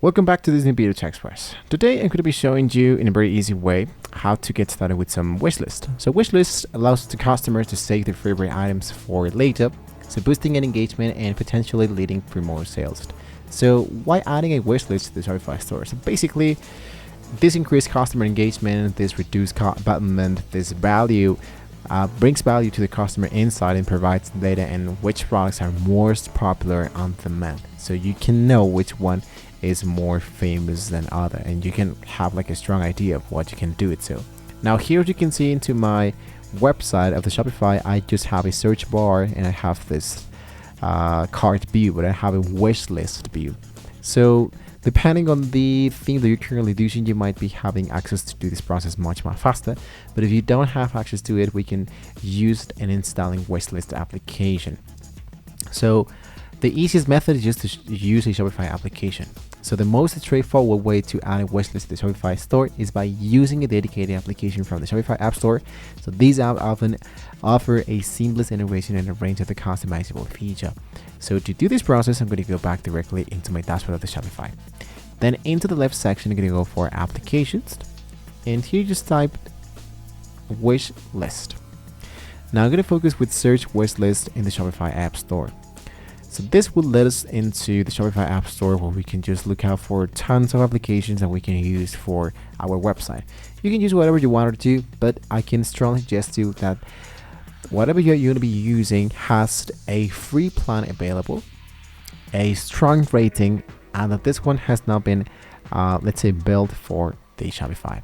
Welcome back to this new video Express. Today I'm going to be showing you in a very easy way how to get started with some wishlist. So wishlist allows the customers to save their favorite items for later, so boosting an engagement and potentially leading to more sales. So why adding a wishlist to the Shopify store? So basically, this increased customer engagement, this reduced abandonment, this value brings value to the customer insight and provides data on which products are most popular on demand. So you can know which one is more famous than other, and you can have like a strong idea of what you can do it to. Now here you can see into my website of the Shopify, I just have a search bar and I have this cart view, but I have a wish list view. So depending on the theme that you're currently using, you might be having access to do this process much more faster. But if you don't have access to it, we can use an installing wishlist application. So the easiest method is just to use a Shopify application. So the most straightforward way to add a wishlist to the Shopify store is by using a dedicated application from the Shopify App Store. So these apps often offer a seamless integration and a range of the customizable feature. So to do this process, I'm going to go back directly into my dashboard of the Shopify. Then into the left section, I'm going to go for applications. And here just type wish list. Now I'm going to focus with search wish list in the Shopify App Store. So this will let us into the Shopify App Store where we can just look out for tons of applications that we can use for our website. You can use whatever you want to, but I can strongly suggest you that whatever you're going to be using has a free plan available, a strong rating, and that this one has not been, let's say, built for the Shopify.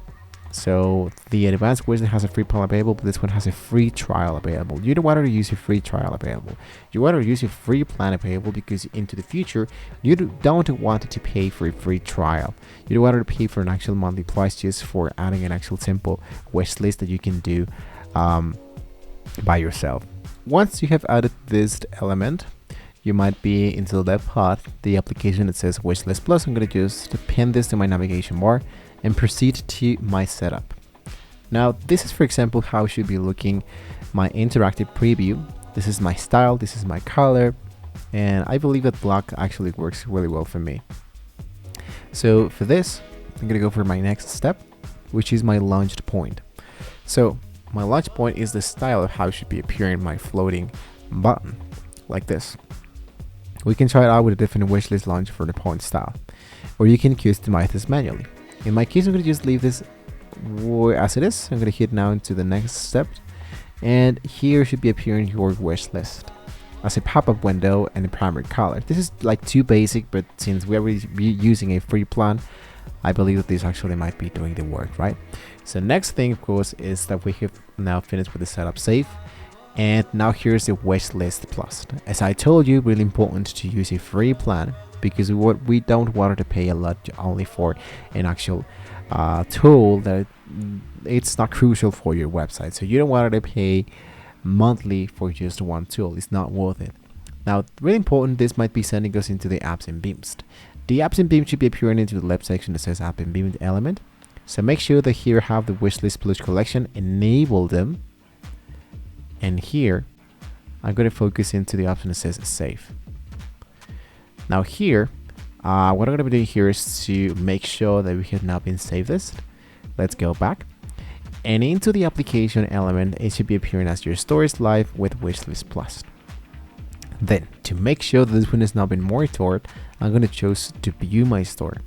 So the advanced version has a free plan available, but this one has a free trial available. You don't want to use a free trial available. You want to use a free plan available because into the future, you don't want to pay for a free trial. You don't want to pay for an actual monthly price just for adding an actual simple wish list that you can do by yourself. Once you have added this element, you might be into the left part, the application that says Wishlist Plus. I'm going to just pin this to my navigation bar and proceed to my setup. Now this is, for example, how it should be looking my interactive preview. This is my style, this is my color, and I believe that black actually works really well for me. So for this, I'm gonna go for my next step, which is my launch point. So my launch point is the style of how it should be appearing my floating button, like this. We can try it out with a different wishlist launch for the point style, or you can customize this manually. In my case, I'm going to just leave this as it is. I'm going to hit now into the next step, and here should be appearing your wish list as a pop-up window and a primary color. This is like too basic, but since we're using a free plan, I believe that this actually might be doing the work, right? So next thing, of course, is that we have now finished with the setup save. And now here's the Wishlist Plus. As I told you, really important to use a free plan because we don't want to pay a lot only for an actual tool that it's not crucial for your website. So you don't want to pay monthly for just one tool. It's not worth it. Now, really important, this might be sending us into the apps and beams. The apps and beams should be appearing into the left section that says app and beam element. So make sure that here have the Wishlist Plus collection, enable them. And here, I'm going to focus into the option that says save. Now here, what I'm going to be doing here is to make sure that we have now been saved this. Let's go back. And into the application element, it should be appearing as your store is live with Wishlist Plus. Then, to make sure that this one has not been monitored, I'm going to choose to view my store.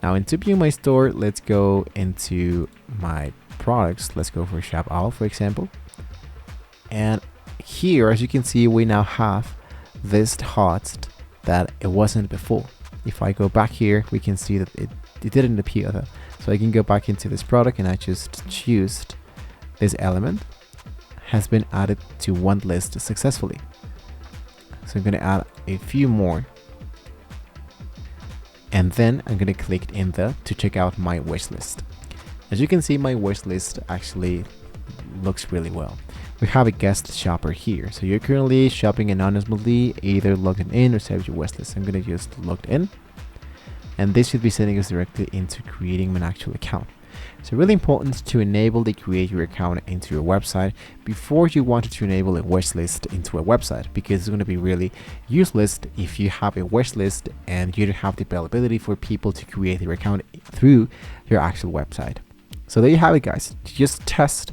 Now into view my store, let's go into my products. Let's go for Shop All, for example. And here, as you can see, we now have this host that it wasn't before. If I go back here, we can see that it didn't appear there. So I can go back into this product and I just choose this element has been added to one list successfully. So I'm going to add a few more. And then I'm going to click in there to check out my wish list. As you can see, my wish list actually looks really well. We have a guest shopper here. So you're currently shopping anonymously, either logged in or saved your wish list. I'm going to just logged in. And this should be sending us directly into creating an actual account. So really important to enable the create your account into your website before you wanted to enable a wish list into a website, because it's going to be really useless if you have a wish list and you don't have the availability for people to create their account through your actual website. So there you have it, guys. Just test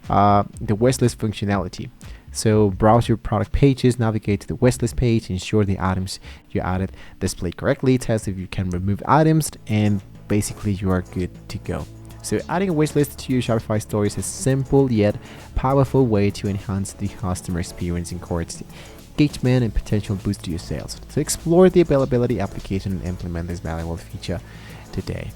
the wishlist functionality. So browse your product pages, navigate to the wishlist page, ensure the items you added display correctly, test if you can remove items, and basically you are good to go. So adding a wishlist to your Shopify store is a simple yet powerful way to enhance the customer experience, encourage engagement, and potential boost to your sales. So explore the availability application and implement this valuable feature today.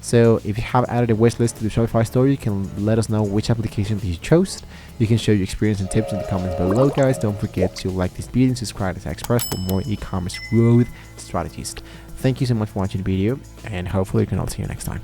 So if you have added a wish list to the Shopify store, you can let us know which application that you chose. You can share your experience and tips in the comments below, guys. Don't forget to like this video and subscribe to Express for more e-commerce growth strategies. Thank you so much for watching the video, and hopefully we can all see you next time.